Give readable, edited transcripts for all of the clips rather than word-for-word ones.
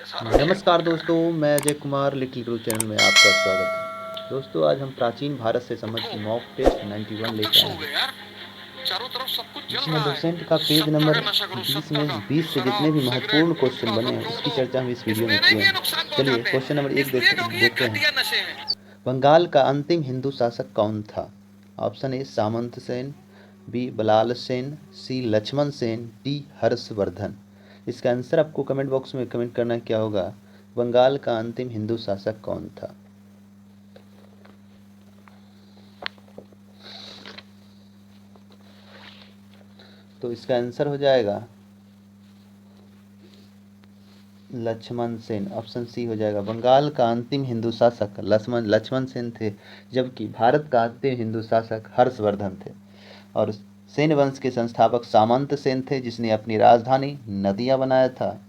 नमस्कार दोस्तों, मैं अजय कुमार लिटिल गुरु चैनल में आपका स्वागत है। दोस्तों, आज हम प्राचीन भारत से संबंधित मॉक टेस्ट 91 लेकर आए हैं, चारों तरफ सब कुछ जल जिसमें रहा है। डोसेंट का पेज सब नंबर तरह का नशा करो, सब 20 तरह में का 20 से जितने भी शराब, सिगरेट, महत्वपूर्ण क्वेश्चन गुटखा, बने हैं, उसकी पेट्रोल, चर्चा हम इस वीडियो में इतने किए नहीं ये हैं। नुकसान चलिए पहुंचाते क्वेश्चन नंबर हैं, 1 इसलिए क्योंकि ये देखते हैं। घटिया नशे हैं। बंगाल का अंतिम हिंदू शासक कौन था? Option A Samanta Sen, B Ballal Sen, C Lakshman Sen, D Harshavardhan. इसका आंसर आपको कमेंट बॉक्स में कमेंट करना क्या होगा। बंगाल का अंतिम हिंदू शासक कौन था? तो इसका आंसर हो जाएगा लक्ष्मण सेन। ऑप्शन सी हो जाएगा। बंगाल का अंतिम हिंदू शासक लक्ष्मण सेन थे, जबकि भारत का अंतिम हिंदू शासक हर्षवर्धन थे। और सेन वंश के संस्थापक सामंत सेन थे, जिसने अपनी राजधानी नदिया बनाया था।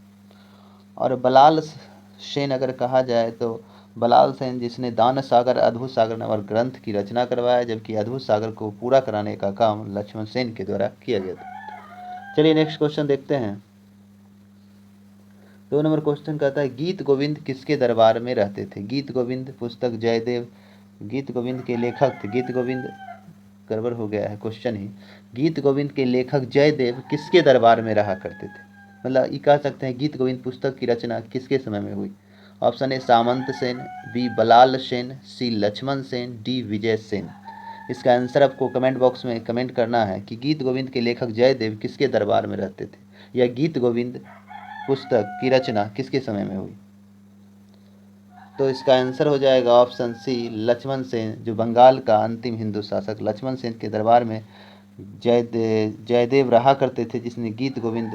और बलाल सेन अगर कहा जाए तो बलाल सेन जिसने दान सागर अद्भुत सागर नामक ग्रंथ की रचना करवाया, जबकि अद्भुत सागर को पूरा कराने का काम लक्ष्मण सेन के द्वारा किया गया था। चलिए नेक्स्ट क्वेश्चन देखते हैं। 2 नंबर क्वेश्चन कहता है, गीत गोविंद किसके दरबार में रहते थे? गीत गोविंद पुस्तक जयदेव गीत गोविंद के लेखक थे। गीत गोविंद गड़बड़ हो गया है क्वेश्चन ही। गीत गोविंद के लेखक जयदेव किसके दरबार में रहा करते थे? मतलब ये कह सकते हैं गीत गोविंद पुस्तक की रचना किसके समय में हुई? Option A Samanta Sen, B Ballal Sen, C Lakshman Sen, D Vijay Sen. इसका आंसर आपको कमेंट बॉक्स में कमेंट करना है कि गीत गोविंद के लेखक जयदेव किसके दरबार में रहते थे, या गीत गोविंद पुस्तक की रचना किसके समय में हुई। तो इसका आंसर हो जाएगा ऑप्शन सी लक्ष्मण सेन, जो बंगाल का अंतिम हिंदू शासक लक्ष्मण सेन के दरबार में जयदेव रहा करते थे, जिसने गीत गोविंद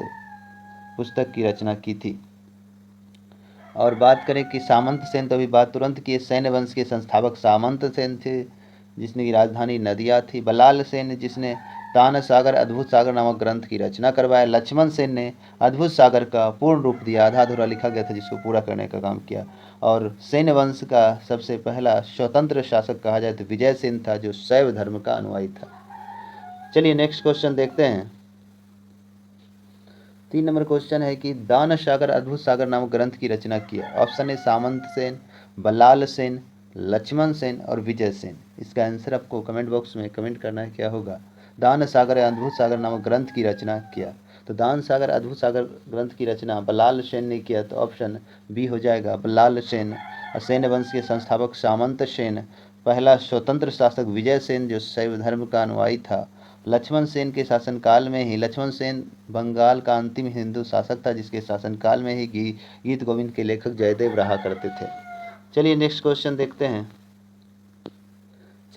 पुस्तक की रचना की थी। और बात करें कि सामंत सेन, तो अभी बात तुरंत की, सैन्य वंश के संस्थापक सामंत सेन थे, जिसने की राजधानी नदिया थी। बलाल सेन जिसने तान सागर अद्भुत सागर नामक ग्रंथ की रचना करवाया। लक्ष्मण सेन ने अद्भुत सागर का पूर्ण रूप दिया, आधा अधूरा लिखा गया था जिसको पूरा करने का काम किया। और सैन्य वंश का सबसे पहला स्वतंत्र शासक कहा जाए तो विजय सेन था, जो शैव धर्म का अनुयायी था। चलिए नेक्स्ट क्वेश्चन देखते हैं। 3 नंबर क्वेश्चन है कि दान सागर अद्भुत सागर नामक ग्रंथ की रचना किया। ऑप्शन ए सामंत सेन, बलाल सेन, लक्ष्मण सेन और विजय सेन। इसका आंसर आपको कमेंट बॉक्स में कमेंट करना है क्या होगा। दान सागर या अद्भुत सागर नामक ग्रंथ की रचना किया, तो दान सागर अद्भुत सागर ग्रंथ की रचना बलाल सेन ने किया, तो ऑप्शन बी हो जाएगा बलाल सेन। और सैन्य वंश के संस्थापक सामंत सेन, पहला स्वतंत्र शासक विजय सेन जो शैव धर्म का अनुयायी था। लक्ष्मण सेन के शासनकाल में ही लक्ष्मण सेन बंगाल का अंतिम हिंदू शासक था, जिसके शासनकाल में ही गीत गोविंद के लेखक जयदेव रहा करते थे। चलिए नेक्स्ट क्वेश्चन देखते हैं।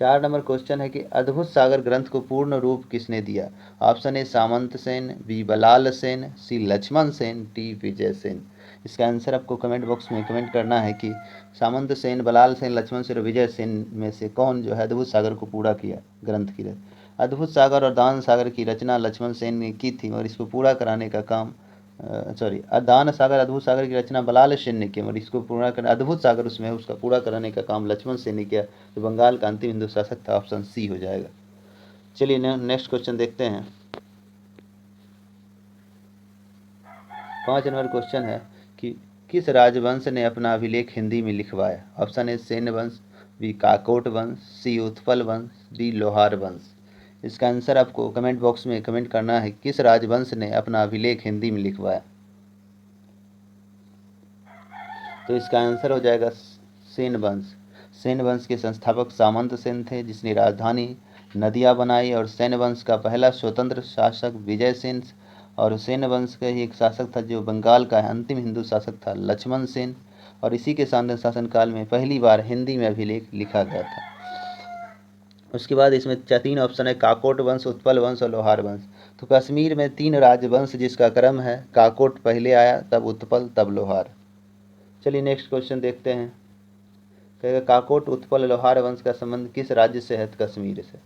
4 नंबर क्वेश्चन है कि अद्भुत सागर ग्रंथ को पूर्ण रूप किसने दिया? Option A Samanta Sen, B Ballal Sen, C Lakshman Sen, D Vijay Sen. इसका आंसर आपको कमेंट बॉक्स में कमेंट करना है कि सामंत सेन, बलाल सेन, लक्ष्मण सेन और विजय सेन में से कौन जो है अद्भुत सागर को पूरा किया ग्रंथ की। अद्भुत सागर और दान सागर की रचना लक्ष्मण सेन ने की थी, और इसको पूरा कराने का काम दान सागर अद्भुत सागर की रचना बलाल सेन ने की, और इसको पूरा कर अद्भुत सागर उसमें उसका पूरा कराने का काम लक्ष्मण सेन ने किया, जो बंगाल का अंतिम हिंदू शासक था। ऑप्शन सी हो जाएगा। चलिए नेक्स्ट क्वेश्चन देखते हैं। 5 नंबर क्वेश्चन है कि किस राजवंश ने अपना अभिलेख हिंदी में लिखवाया? ऑप्शन ए सेन वंश, बी काकोट वंश, सी उत्पल वंश, डी लोहार वंश। इसका आंसर आपको कमेंट बॉक्स में कमेंट करना है किस राजवंश ने अपना अभिलेख हिंदी में लिखवाया। तो इसका आंसर हो जाएगा सेन वंश। सेन वंश के संस्थापक सामंत सेन थे, जिसने राजधानी नदिया बनाई। और सेन वंश का पहला स्वतंत्र शासक विजय सेन, और सेन वंश का ही एक शासक था जो बंगाल का अंतिम हिंदू शासक था लक्ष्मण सेन। और इसी के शासनकाल में पहली बार हिंदी में अभिलेख लिखा गया था। उसके बाद इसमें 3 ऑप्शन है, काकोट वंश, उत्पल वंश और लोहार वंश। तो कश्मीर में 3 राजवंश जिसका क्रम है, काकोट पहले आया, तब उत्पल, तब लोहार। चलिए नेक्स्ट क्वेश्चन देखते हैं। कहेगा काकोट उत्पल लोहार वंश का संबंध किस राज्य से है? कश्मीर से।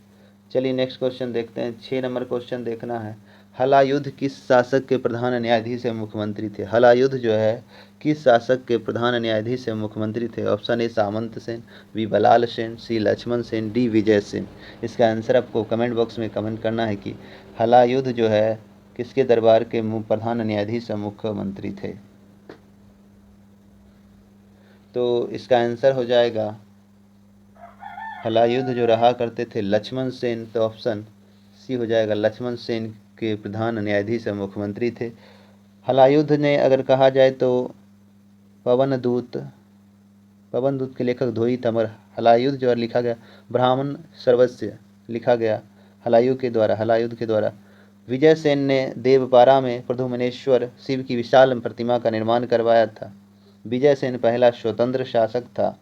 चलिए नेक्स्ट क्वेश्चन देखते हैं। 6 नंबर क्वेश्चन देखना है, हलायुद्ध किस शासक के प्रधान न्यायाधीश एवं मुख्यमंत्री थे? हलायुद्ध जो है किस शासक के प्रधान न्यायाधीश एवं मुख्यमंत्री थे? Option A Samanta Sen, B Ballal Sen, C Lakshman Sen, D Vijay Sen. इसका आंसर आपको कमेंट बॉक्स में कमेंट करना है कि हलायुद्ध जो है, किसके दरबार के प्रधान न्यायाधीश एवं मुख्यमंत्री थे। तो इसका आंसर हो जाएगा हलायुद्ध जो रहा करते थे लक्ष्मण सेन, तो ऑप्शन सी हो जाएगा। लक्ष्मण सेन के प्रधान न्यायाधीश और मुख्यमंत्री थे। हलायुद्ध ने अगर कहा जाए तो पवन दूत के लेखक धोई था, मगर हलायुद्ध जो लिखा गया ब्राह्मण सर्वस्य लिखा गया हलायुद्ध के द्वारा। विजय सेन ने देवपारा में प्रद्युम्नेश्वर शिव की विशाल प्रतिमा का निर्माण करवाया था। विजय सेन पहला स्वतंत्र शासक था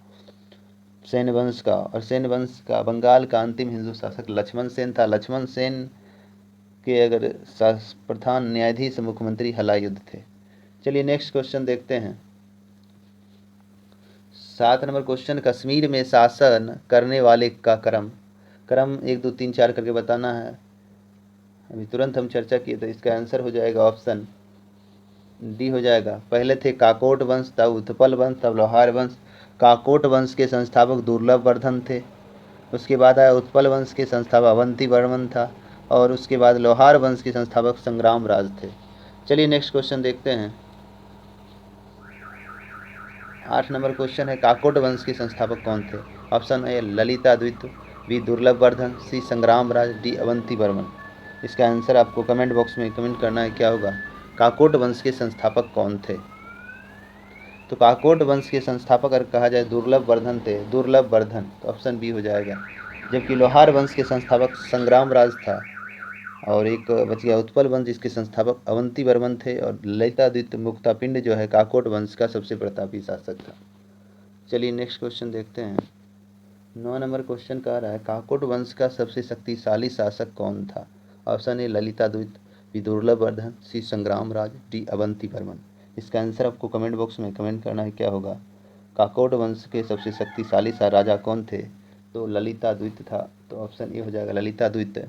सेन वंश का, और सेन वंश का बंगाल का अंतिम हिंदू शासक लक्ष्मण सेन था। लक्ष्मण सेन के अगर प्रधान न्यायाधीश मुख्यमंत्री हलायुद्ध थे। चलिए नेक्स्ट क्वेश्चन देखते हैं। 7 नंबर क्वेश्चन, कश्मीर में शासन करने वाले का क्रम 1 2 3 4 करके बताना है। अभी तुरंत हम चर्चा किए, तो इसका आंसर हो जाएगा ऑप्शन डी हो जाएगा। पहले थे काकोट वंश, तब उत्पल वंश, तब लोहार वंश। काकोट वंश के संस्थापक दुर्लभ वर्धन थे। उसके बाद आया उत्पल वंश के संस्थापक अवंती वर्मन था, और उसके बाद लोहार वंश के संस्थापक संग्राम राज थे। चलिए नेक्स्ट क्वेश्चन देखते हैं। 8 नंबर क्वेश्चन है, काकोट वंश के संस्थापक कौन थे? ऑप्शन ए ललिताद्वितीय, बी दुर्लभ वर्धन, सी संग्राम राज, डी अवंती वर्मन। इसका आंसर आपको कमेंट बॉक्स में कमेंट करना है, क्या होगा? काकोट वंश के संस्थापक कौन थे? तो काकोट वंश के संस्थापक अगर कहा जाए दुर्लभ वर्धन थे, दुर्लभ वर्धन, तो ऑप्शन बी हो जाएगा। जबकि लोहार वंश के संस्थापक संग्राम राज था, और एक बच गया उत्पल वंश जिसके संस्थापक अवंती वर्मन थे, और ललिताद्वितीय मुक्तापिंड जो है काकोट वंश का सबसे प्रतापी शासक था। चलिए नेक्स्ट क्वेश्चन देखते हैं। 9 नंबर क्वेश्चन कह रहा है, काकोट वंश का सबसे शक्तिशाली शासक कौन था? ऑप्शन ए ललिताद्वितीय, बी दुर्लभ वर्धन, सी संग्राम राज, डी अवंती वर्मन। इसका आंसर आपको कमेंट बॉक्स में कमेंट करना है, क्या होगा? काकोट वंश के सबसे शक्तिशाली राजा कौन थे? तो ललिताद्वितीय था, तो ऑप्शन ए हो जाएगा ललिताद्वितीय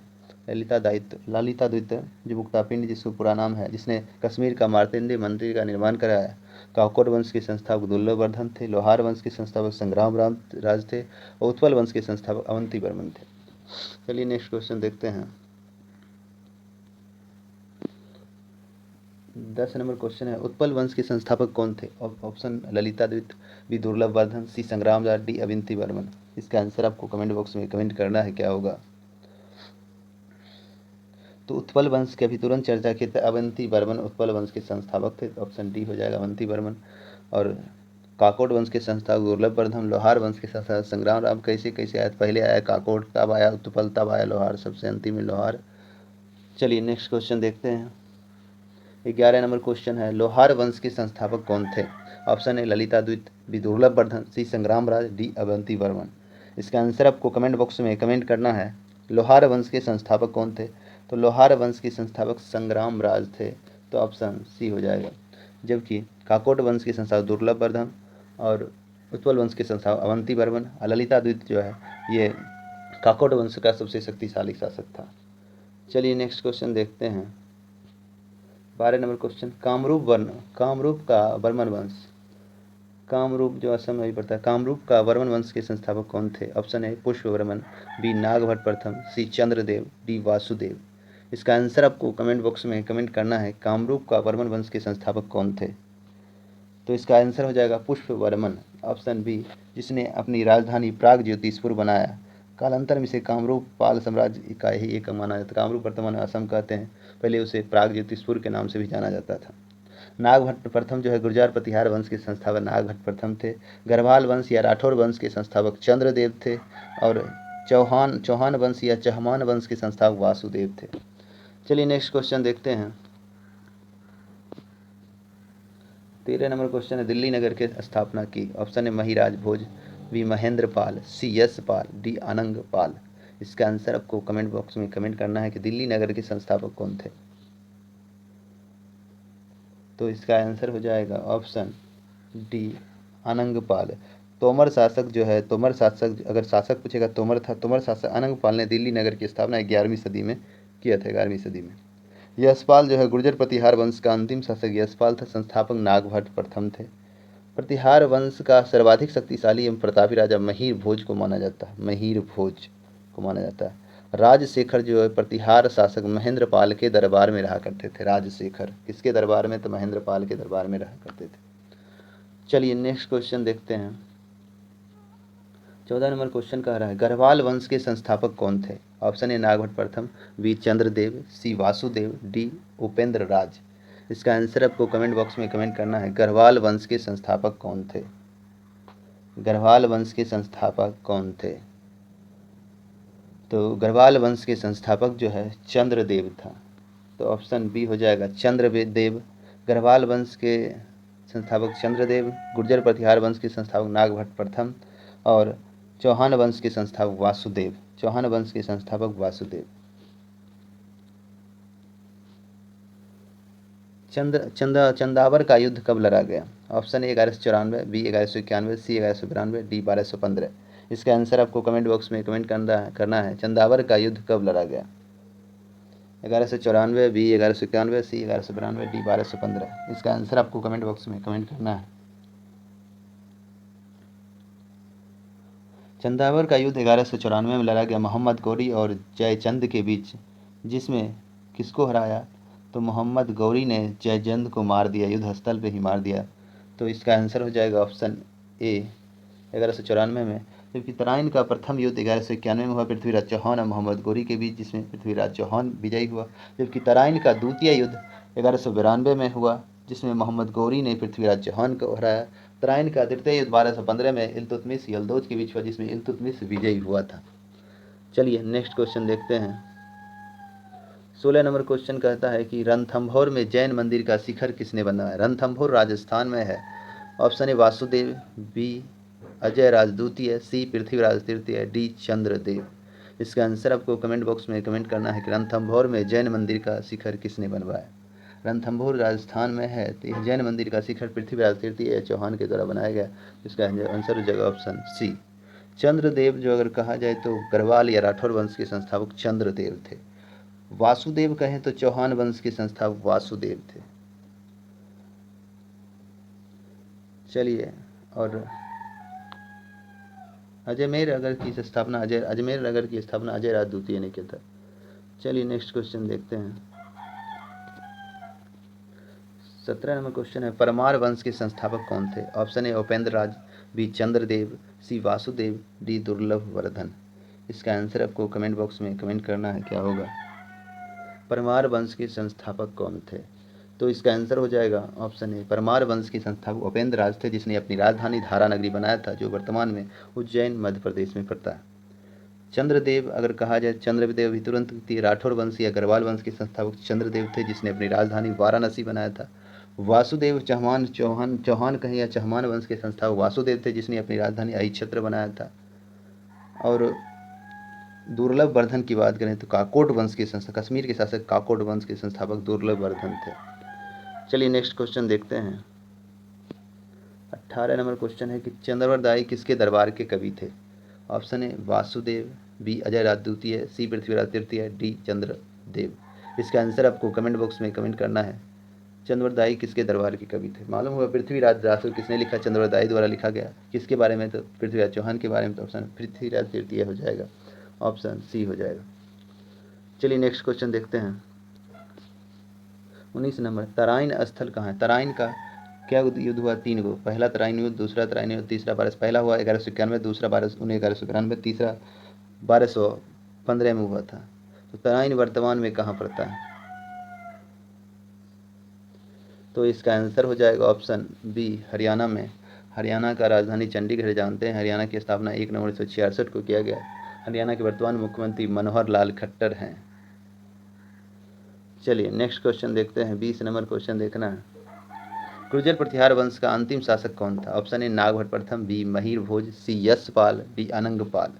जो मुक्तापिंड जिसको पूरा नाम है, जिसने कश्मीर का मार्तंडेय मंदिर का निर्माण कराया। काकोट वंश के संस्थापक दुर्लभ वर्धन थे, लोहार वंश के संस्थापक संग्राम राज थे, और उत्पल वंश के संस्थापक अवंती वर्मन थे। चलिए नेक्स्ट क्वेश्चन देखते हैं। 10 नंबर क्वेश्चन है, उत्पल वंश के संस्थापक कौन थे? ऑप्शन ललिताद्वितीय, बी दुर्लभ वर्धन, सी संग्राम राज, डी अवंती वर्मन। इसका आंसर आपको कमेंट बॉक्स में कमेंट करना है, क्या होगा? तो उत्पल वंश की अभी तुरंत चर्चा की, अवंती वर्मन उत्पल वंश के संस्थापक थे, तो ऑप्शन डी हो जाएगा अवंती वर्मन। और काकोट वंश के संस्थापक दुर्लभ वर्धन, लोहार वंश के संस्थापक संग्राम राम। कैसे कैसे आया? पहले आया काकोट, तब आया उत्पल, तब आया लोहार, सबसे अंतिम में लोहार। चलिए नेक्स्ट क्वेश्चन देखते हैं। 11 नंबर क्वेश्चन है, लोहार वंश के संस्थापक कौन थे? ऑप्शन ए ललिताद्वितीय, बी दुर्लभ वर्धन, सी संग्राम राज, डी अवंती वर्मन। इसका आंसर आपको कमेंट बॉक्स में कमेंट करना है। लोहार वंश के संस्थापक कौन थे? तो लोहार वंश के संस्थापक संग्राम राज थे, तो ऑप्शन सी हो जाएगा। जबकि काकोट वंश के संस्थापक दुर्लभ वर्धन और उत्पल वंश के संस्थापक अवंती वर्मन, ललिताद्वितीय जो है ये काकोट वंश का सबसे शक्तिशाली शासक था। चलिए नेक्स्ट क्वेश्चन देखते हैं। 12 नंबर क्वेश्चन, कामरूप का वर्मन वंश, कामरूप जो असम में भी पड़ता है, कामरूप का वर्मन वंश के संस्थापक कौन थे? ऑप्शन ए पुष्पवर्मन, बी नागभट्ट प्रथम, सी चंद्रदेव, डी वासुदेव। इसका आंसर आपको कमेंट बॉक्स में कमेंट करना है, कामरूप का वर्मन वंश के संस्थापक कौन थे? तो इसका आंसर हो जाएगा पुष्पवर्मन, ऑप्शन बी, जिसने अपनी राजधानी प्राग ज्योतिषपुर बनाया। कालांतर में इसे कामरूप पाल साम्राज्य का ही एक माना जाता है। कामरूप वर्तमान असम कहते हैं, पहले उसे प्राग ज्योतिषपुर के नाम से भी जाना जाता था। नागभट्ट प्रथम जो है गुर्जर प्रतिहार वंश के संस्थापक नागभट्ट प्रथम थे। गढ़वाल वंश या राठौर वंश के संस्थापक चंद्रदेव थे, और चौहान वंश या चहमान वंश के संस्थापक वासुदेव थे। चलिए नेक्स्ट क्वेश्चन देखते हैं। 13 नंबर क्वेश्चन है, दिल्ली नगर की स्थापना की। ऑप्शन है महिराज भोज, बी महेंद्र पाल, सी यश पाल, डी आनंद पाल। इसका आंसर आपको कमेंट बॉक्स में कमेंट करना है कि दिल्ली नगर के संस्थापक कौन थे। तो इसका आंसर हो जाएगा ऑप्शन डी आनंद पाल। तोमर शासक जो है, तोमर शासक अगर शासक पूछेगा तोमर था। तोमर शासक आनंद पाल ने दिल्ली नगर की स्थापना 11वीं सदी में किया था, 11वीं सदी में। यशपाल जो है गुर्जर प्रतिहार वंश का अंतिम शासक यशपाल था, संस्थापक नागभट्ट प्रथम थे। प्रतिहार वंश का सर्वाधिक शक्तिशाली एवं प्रतापी राजा महिर भोज को माना जाता है, महिर भोज को माना जाता है। राजशेखर जो है प्रतिहार शासक महेंद्र पाल के दरबार में रहा करते थे। राजशेखर किसके दरबार में? तो महेंद्र पाल के दरबार में रहा करते थे। चलिए नेक्स्ट क्वेश्चन देखते हैं। 14 नंबर क्वेश्चन कह रहा है गढ़वाल वंश के संस्थापक कौन थे? ऑप्शन ए नागभट्ट प्रथम, B Chandradev, C Vasudev, D Upendra राज। इसका आंसर आपको कमेंट बॉक्स में कमेंट करना है। गढ़वाल वंश के संस्थापक कौन थे? गढ़वाल वंश के संस्थापक कौन थे? तो गढ़वाल वंश के संस्थापक जो है चंद्रदेव था। तो ऑप्शन बी हो जाएगा चंद्रदेव। गढ़वाल वंश के संस्थापक चंद्रदेव, गुर्जर प्रतिहार वंश के संस्थापक नागभट्ट प्रथम और चौहान वंश के संस्थापक वासुदेव। चौहान वंश के संस्थापक वासुदेव। चंदावर का युद्ध कब लड़ा गया? Option A 1194, B 1191, C 1192, D 1215। इसका आंसर आपको कमेंट बॉक्स में कमेंट करना है। चंदावर का युद्ध कब लड़ा गया? 1194, बी 1191, सी 1192, डी 1215। इसका आंसर आपको कमेंट बॉक्स में कमेंट करना है। चंदावर का युद्ध 1194 में लड़ा गया मोहम्मद गौरी और जयचंद के बीच, जिसमें किसको हराया? तो मोहम्मद गौरी ने जयचंद को मार दिया, युद्ध स्थल पे ही मार दिया। तो इसका आंसर हो जाएगा ऑप्शन ए 1194 में। जबकि तराइन का प्रथम युद्ध 1191 में हुआ पृथ्वीराज चौहान और मोहम्मद गौरी के बीच, जिसमें पृथ्वीराज चौहान विजयी हुआ। जबकि तराइन का द्वितीय युद्ध 1192 में हुआ, जिसमें मोहम्मद गौरी ने पृथ्वीराज चौहान को हराया। तराइन का तृतीय युद्ध 1215 में इल्तुतमिश यल्दौज के बीच हुआ, जिसमें इल्तुतमिश विजयी हुआ था। चलिए नेक्स्ट क्वेश्चन देखते हैं। 16 नंबर क्वेश्चन कहता है कि रणथंभौर में जैन मंदिर का शिखर किसने बनवाया? रणथंभौर राजस्थान में है। Option A Vasudev, B Ajay Raj द्वितीय, सी पृथ्वीराज तृतीय, डी चंद्रदेव। इसका आंसर आपको कमेंट बॉक्स में कमेंट करना है कि रणथंभौर में जैन मंदिर का शिखर किसने बनवाया? रणथंभौर राजस्थान में है, तो यह जैन मंदिर का शिखर पृथ्वीराज तृतीय चौहान के द्वारा बनाया गया। इसका आंसर हो जाएगा ऑप्शन सी चंद्रदेव। जो अगर कहा जाए तो गढ़वाल या राठौर वंश के संस्थापक चंद्रदेव थे। वासुदेव कहें तो चौहान वंश के संस्थापक वासुदेव थे। चलिए, और अजमेर नगर की स्थापना अजय राज द्वितीय ने किया था। चलिए नेक्स्ट क्वेश्चन देखते हैं। 17 नंबर क्वेश्चन है परमार वंश के संस्थापक कौन थे? Option A Upendra Raj, B Chandradev, C Vasudev, D Durlabh Vardhan. इसका आंसर आपको कमेंट बॉक्स में कमेंट करना है, क्या होगा? परमार वंश के संस्थापक कौन थे? तो इसका आंसर हो जाएगा ऑप्शन ए परमार वंश के संस्थापक उपेंद्र राज थे, जिसने अपनी राजधानी धारा नगरी बनाया था, जो वर्तमान में उज्जैन मध्य प्रदेश में पड़ता है। चंद्रदेव अगर कहा जाए, चंद्रदेव भी तुरंत राठौर वंश या गढ़वाल वंश के संस्थापक चंद्रदेव थे, जिसने अपनी राजधानी वाराणसी बनाया था। वासुदेव चौहान कहें या चौहान वंश के संस्थापक वासुदेव थे, जिसने अपनी राजधानी अहिच्छत्र बनाया था। और दुर्लभ वर्धन की बात करें तो काकोट वंश के कश्मीर के शासक काकोट वंश के संस्थापक दुर्लभ वर्धन थे। चलिए नेक्स्ट क्वेश्चन देखते हैं। 18 नंबर क्वेश्चन है कि चंद्रवरदाई किसके दरबार के कवि थे? Option A Vasudev, B Ajay Raj द्वितीय, सी पृथ्वीराज तृतीय, डी चंद्रदेव। इसका आंसर आपको कमेंट बॉक्स में कमेंट करना है। चंद्रवरदाई किसके दरबार के कवि थे? मालूम हुआ पृथ्वीराज राठौर किसने लिखा? चंद्रवरदाई द्वारा लिखा गया। किसके बारे में? तो पृथ्वीराज चौहान के बारे में। तो ऑप्शन पृथ्वीराज तृतीय हो जाएगा, ऑप्शन सी हो जाएगा। चलिए नेक्स्ट क्वेश्चन देखते हैं। 19 नंबर तराइन स्थल कहाँ है? तराइन का क्या युद्ध हुआ? 3 गो। पहला तराइन युद्ध, दूसरा तराइन युद्ध, तीसरा बारस। पहला हुआ 1191, दूसरा 1192, तीसरा 1215 में हुआ था। तो तराइन वर्तमान में कहाँ पड़ता है? तो इसका आंसर हो जाएगा ऑप्शन बी हरियाणा में। हरियाणा का राजधानी चंडीगढ़ जानते हैं। हरियाणा की स्थापना 1 नवंबर 1966 को किया गया। हरियाणा के वर्तमान मुख्यमंत्री मनोहर लाल खट्टर हैं। चलिए नेक्स्ट क्वेश्चन देखते हैं। 20 नंबर क्वेश्चन देखना है। गुर्जर प्रतिहार वंश का अंतिम शासक कौन था? ऑप्शन ए नागभट्ट प्रथम, बी महिर भोज, सी यशपाल, डी अनंगपाल।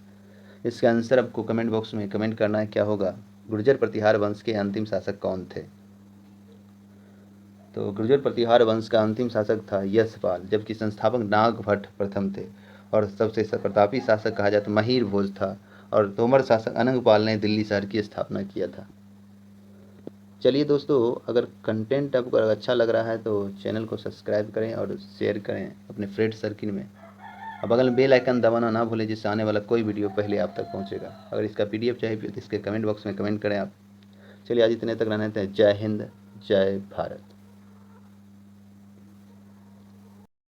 इसका आंसर आपको कमेंट बॉक्स में कमेंट करना है, क्या होगा? गुर्जर प्रतिहार वंश के अंतिम शासक कौन थे? तो गुर्जर प्रतिहार वंश का अंतिम शासक था यशपाल, जबकि संस्थापक नागभट्ट प्रथम थे। और सबसे प्रतापी शासक कहा जाए तो महिर भोज था। और तोमर शासक अनंगपाल ने दिल्ली शहर की स्थापना किया था। चलिए दोस्तों, अगर कंटेंट आपको अच्छा लग रहा है तो चैनल को सब्सक्राइब करें और शेयर करें अपने फ्रेंड सर्किल में। और बगल में बेल आइकन दबाना ना भूलें, जिससे आने वाला कोई वीडियो पहले आप तक पहुंचेगा। अगर इसका PDF चाहिए तो इसके कमेंट बॉक्स में कमेंट करें आप। चलिए आज इतने तक रहने देते हैं। जय हिंद, जय भारत।